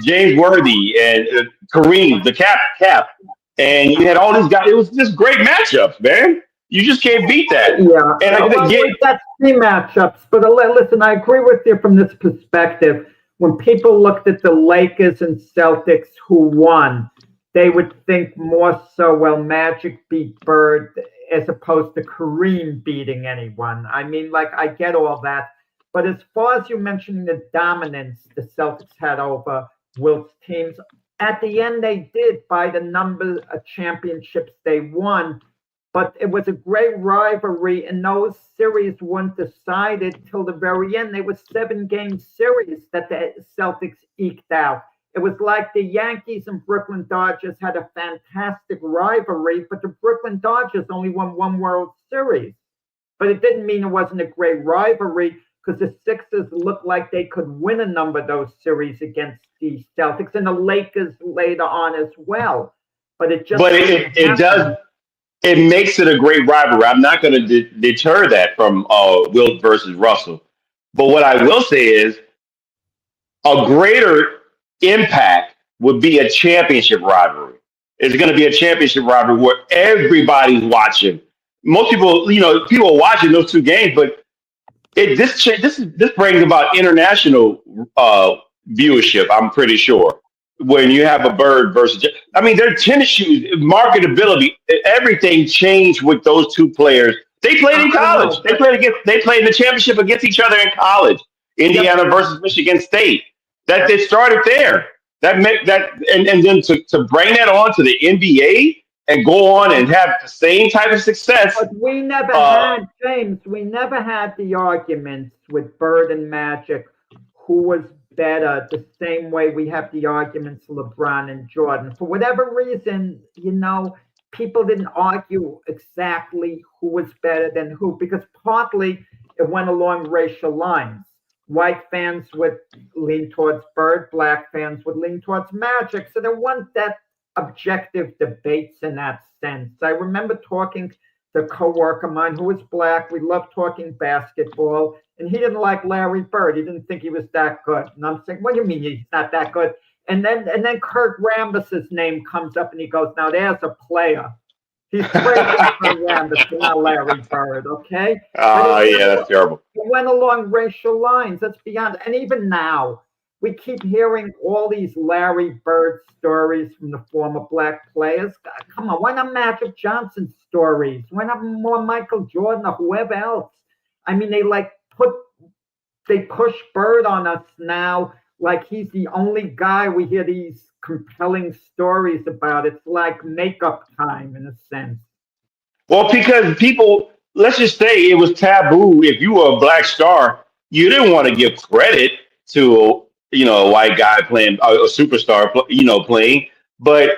James Worthy, and Kareem, the cap, and you had all these guys. It was just great matchups, man. You just can't beat that. Yeah, and that's team matchups. But listen, I agree with you from this perspective. When people looked at the Lakers and Celtics who won, they would think more so, well, Magic beat Bird as opposed to Kareem beating anyone. I mean, I get all that. But as far as you mentioning the dominance the Celtics had over Wilt's teams, at the end they did by the number of championships they won. But it was a great rivalry, and those series weren't decided till the very end. They were 7-game series that the Celtics eked out. It was like the Yankees and Brooklyn Dodgers had a fantastic rivalry, but the Brooklyn Dodgers only won one World Series. But it didn't mean it wasn't a great rivalry because the Sixers looked like they could win a number of those series against the Celtics, and the Lakers later on as well. But it just does. It makes it a great rivalry. I'm not going to deter that from Wilt versus Russell. But what I will say is a greater impact would be a championship rivalry. It's going to be a championship rivalry where everybody's watching. Most people, people are watching those two games, but this brings about international viewership, I'm pretty sure. When you have a Bird versus, their tennis shoes, marketability, everything changed with those two players. They played in college. They played in the championship against each other in college. Indiana versus Michigan State. That they started there. That meant that, and then to bring that on to the NBA and go on and have the same type of success. But we never had, James, we never had the arguments with Bird and Magic who was better, the same way we have the arguments LeBron and Jordan. For whatever reason, people didn't argue exactly who was better than who, because partly it went along racial lines. White fans would lean towards Bird, black fans would lean towards Magic. So there weren't that objective debates in that sense. I remember talking to a coworker of mine who was black. We loved talking basketball, and he didn't like Larry Bird. He didn't think he was that good. And I'm saying, what do you mean he's not that good? And then Kurt Rambis's name comes up, and he goes, now there's a player. He's praising Kurt Rambis, not Larry Bird, okay? Yeah, that's terrible. It went along racial lines. That's beyond. And even now, we keep hearing all these Larry Bird stories from the former black players. God, come on, why not Magic Johnson stories? Why not more Michael Jordan or whoever else? I mean, they push Bird on us now like he's the only guy we hear these compelling stories about. It's like makeup time in a sense. Well, because people, let's just say it was taboo. If you were a black star, you didn't want to give credit to a white guy playing, a superstar, playing. But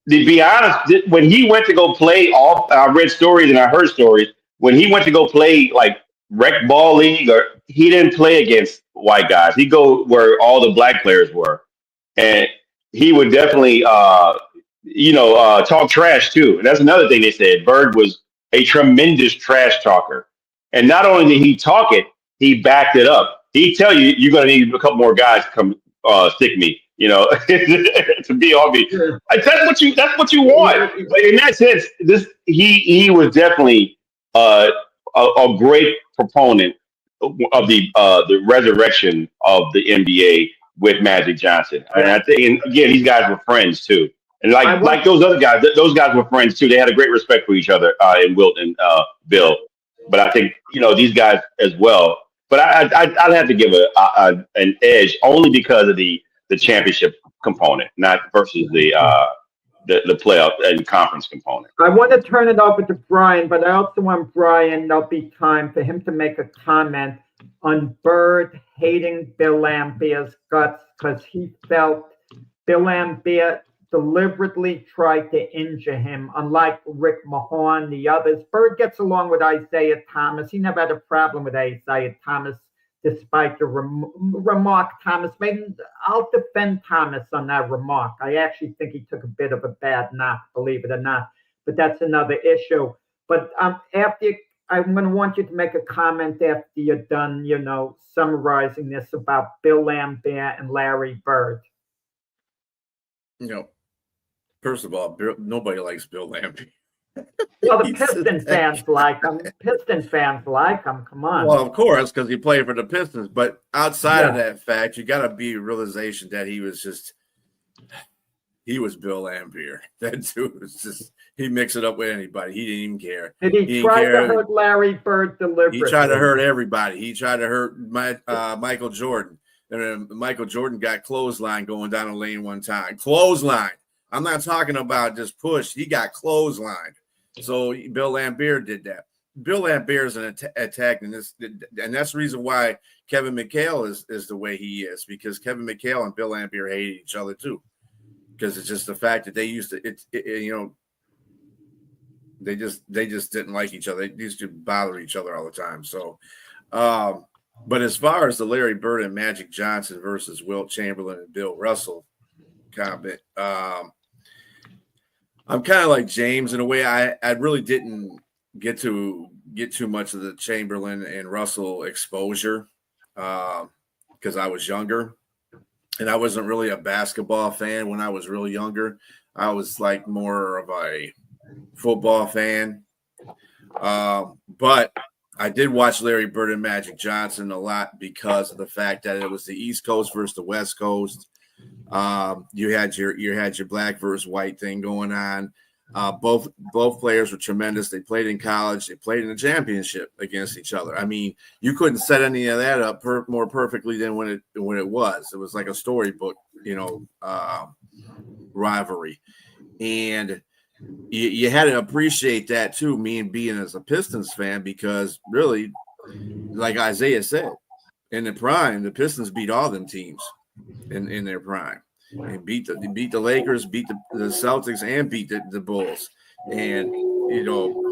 to be honest, when he went to go play, I read stories and I heard stories when he went to go play like rec ball league, or he didn't play against white guys. He'd go where all the black players were, and he would definitely, talk trash too. And that's another thing they said. Bird was a tremendous trash talker, and not only did he talk it, he backed it up. He'd tell you, you're going to need a couple more guys to come stick me, to be on me. That's what you want. But in that sense, he was definitely a great proponent of the resurrection of the NBA with Magic Johnson. And I think, and again, these guys were friends too. And like those other guys, those guys were friends too. They had a great respect for each other in Wilt and Bill. But I think, these guys as well. But I'd have to give an edge only because of the championship component, not versus the playoff and conference component. I want to turn it over to Brian, but I also want Brian, there'll be time for him to make a comment on Bird hating Bill Laimbeer's guts because he felt Bill Laimbeer deliberately tried to injure him, unlike Rick Mahorn, the others. Bird gets along with Isaiah Thomas. He never had a problem with Isaiah Thomas, despite the remark Thomas made. I'll defend Thomas on that remark. I actually think he took a bit of a bad knock, believe it or not. But that's another issue. But I'm going to want you to make a comment after you're done, summarizing this about Bill Laimbeer and Larry Bird. First of all, nobody likes Bill Laimbeer. Well, the Piston fans like him. Piston fans like him. Come on. Well, of course, because he played for the Pistons. But outside of that fact, you got to be realization that he was Bill Laimbeer. That dude was just, he mixed it up with anybody. He didn't even care. Did he try to hurt Larry Bird deliberately? He tried to hurt everybody. He tried to hurt Michael Jordan. And then Michael Jordan got clothesline going down the lane one time. Clothesline. I'm not talking about just push. He got clotheslined. So Bill Laimbeer did that. Bill Laimbeer is an attack, and that's the reason why Kevin McHale is the way he is, because Kevin McHale and Bill Laimbeer hated each other too, because it's just the fact that they used to they just didn't like each other. They used to bother each other all the time. So, but as far as the Larry Bird and Magic Johnson versus Wilt Chamberlain and Bill Russell comment, I'm kind of like James in a way. I really didn't get too much of the Chamberlain and Russell exposure because I was younger, and I wasn't really a basketball fan when I was really younger. I was like more of a football fan, but I did watch Larry Bird and Magic Johnson a lot because of the fact that it was the East Coast versus the West Coast. You had your black versus white thing going on. Both players were tremendous. They played in college. They played in the championship against each other. I mean, you couldn't set any of that up more perfectly than when it was. It was like a storybook, rivalry. And you had to appreciate that too, me and being as a Pistons fan, because really, like Isaiah said, in the prime, the Pistons beat all them teams in their prime. And beat the Lakers, beat the Celtics, and beat the Bulls. And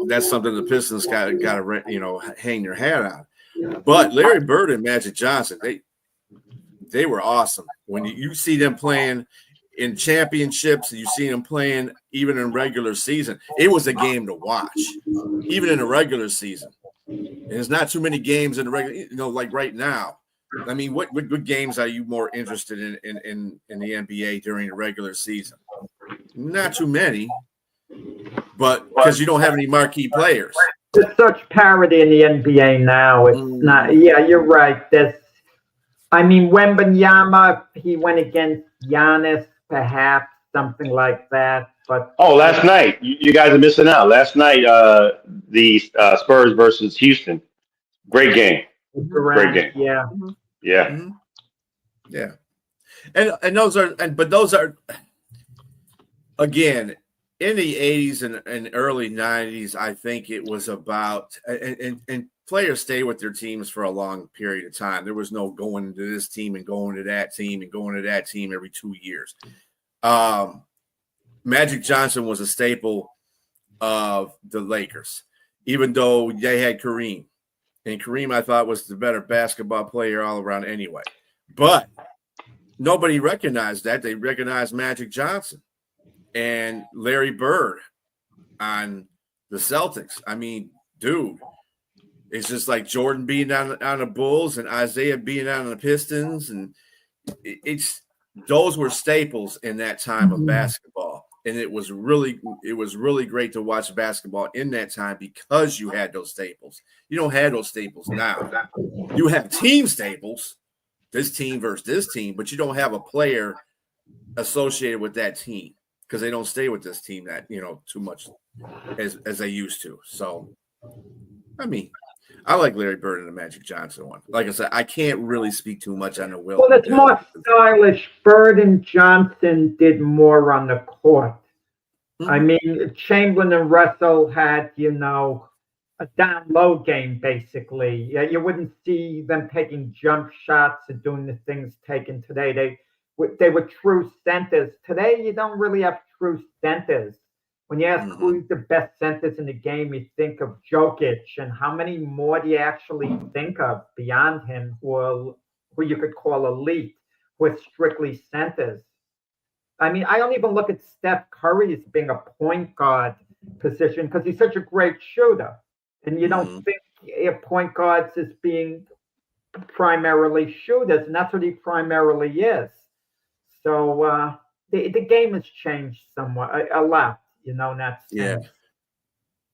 that's something the Pistons got to hang their hat on. But Larry Bird and Magic Johnson, they were awesome. When you see them playing in championships, you see them playing even in regular season. It was a game to watch, even in the regular season. And there's not too many games in the regular, like right now. I mean, what games are you more interested in the NBA during the regular season? Not too many, but because you don't have any marquee players. There's such parity in the NBA now. It's not. Yeah, you're right. Wembanyama, he went against Giannis, perhaps something like that. But last night, you guys are missing out. Last night, the Spurs versus Houston, great game. Great game. Yeah. Yeah. Mm-hmm. Yeah. And those are again in the 80s and early 90s. I think it was about and players stay with their teams for a long period of time. There was no going to this team and going to that team and going to that team every 2 years. Magic Johnson was a staple of the Lakers, even though they had Kareem. And Kareem, I thought, was the better basketball player all around anyway. But nobody recognized that. They recognized Magic Johnson and Larry Bird on the Celtics. I mean, dude, it's just like Jordan being on the Bulls and Isaiah being on the Pistons. And those were staples in that time of basketball. And it was really great to watch basketball in that time because you had those staples. You don't have those staples now. You have team staples, this team versus this team, but you don't have a player associated with that team because they don't stay with this team that too much as they used to. So, I mean, I like Larry Bird and the Magic Johnson one. Like I said, I can't really speak too much on the Will. Well, it's more stylish. Bird and Johnson did more on the court. Mm-hmm. I mean, Chamberlain and Russell had, a down-low game, basically. You wouldn't see them taking jump shots and doing the things taken today. They were true centers. Today, you don't really have true centers. When you ask who's the best centers in the game, you think of Jokic, and how many more do you actually think of beyond him who you could call elite, who are strictly centers? I mean, I don't even look at Steph Curry as being a point guard position because he's such a great shooter. And you don't think of point guards as being primarily shooters, and that's what he primarily is. So the game has changed somewhat, a lot. In that sense. Yeah.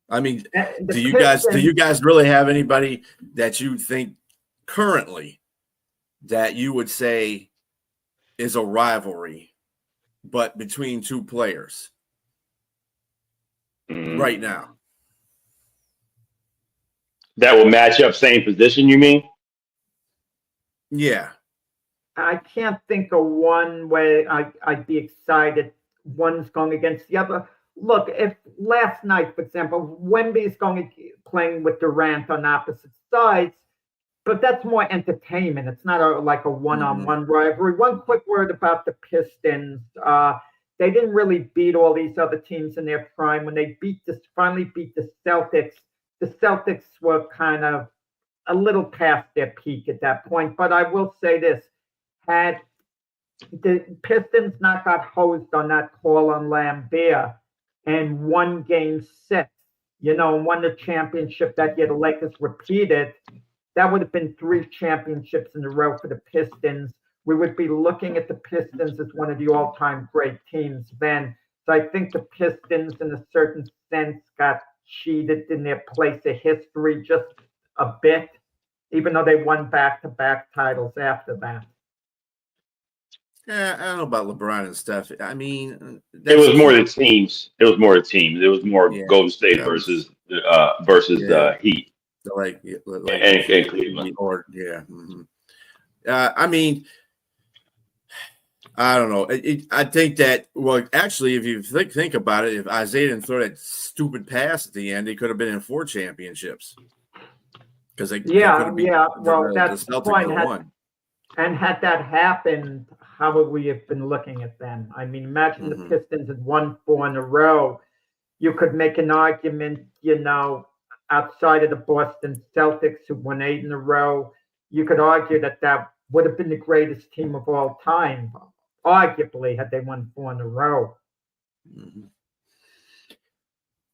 I mean, do you guys really have anybody that you think currently that you would say is a rivalry, but between two players right now? That will match up same position, you mean? Yeah. I can't think of one way I'd be excited one's going against the other. Look, if last night, for example, Wemby's playing with Durant on opposite sides, but that's more entertainment. It's not like a one-on-one rivalry. One quick word about the Pistons. They didn't really beat all these other teams in their prime. When they finally beat the Celtics were kind of a little past their peak at that point. But I will say this, had the Pistons not got hosed on that call on Lambeer and won Game 6, and won the championship that year, the Lakers repeated, that would have been 3 championships in a row for the Pistons. We would be looking at the Pistons as one of the all-time great teams then. So I think the Pistons, in a certain sense, got cheated in their place of history just a bit, even though they won back-to-back titles after that. I don't know about LeBron and Steph. I mean, it was more the teams. It was more Golden State versus Heat. Like and Cleveland. I mean, I don't know. I think that, well, actually, if you think about it, if Isaiah didn't throw that stupid pass at the end, they could have been in 4 championships because they could have beat Well, the that's the Celtics point. would have won. And had that happened, how would we have been looking at them? I mean, imagine the Pistons had won 4 in a row. You could make an argument, outside of the Boston Celtics who won 8 in a row. You could argue that that would have been the greatest team of all time, arguably, had they won 4 in a row. Mm-hmm.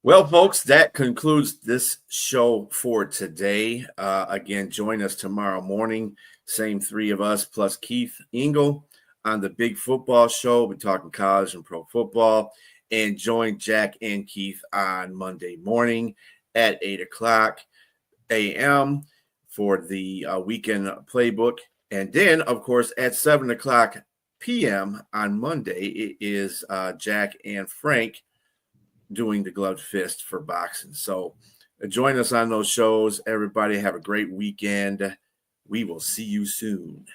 Well, folks, that concludes this show for today. Again, join us tomorrow morning. Same 3 of us plus Keith Engel on the Big Football Show. We're talking college and pro football. And join Jack and Keith on Monday morning at 8 o'clock a.m. for the weekend playbook. And then, of course, at 7 o'clock p.m. on Monday, it is Jack and Frank doing the gloved fist for boxing. So join us on those shows. Everybody have a great weekend. We will see you soon.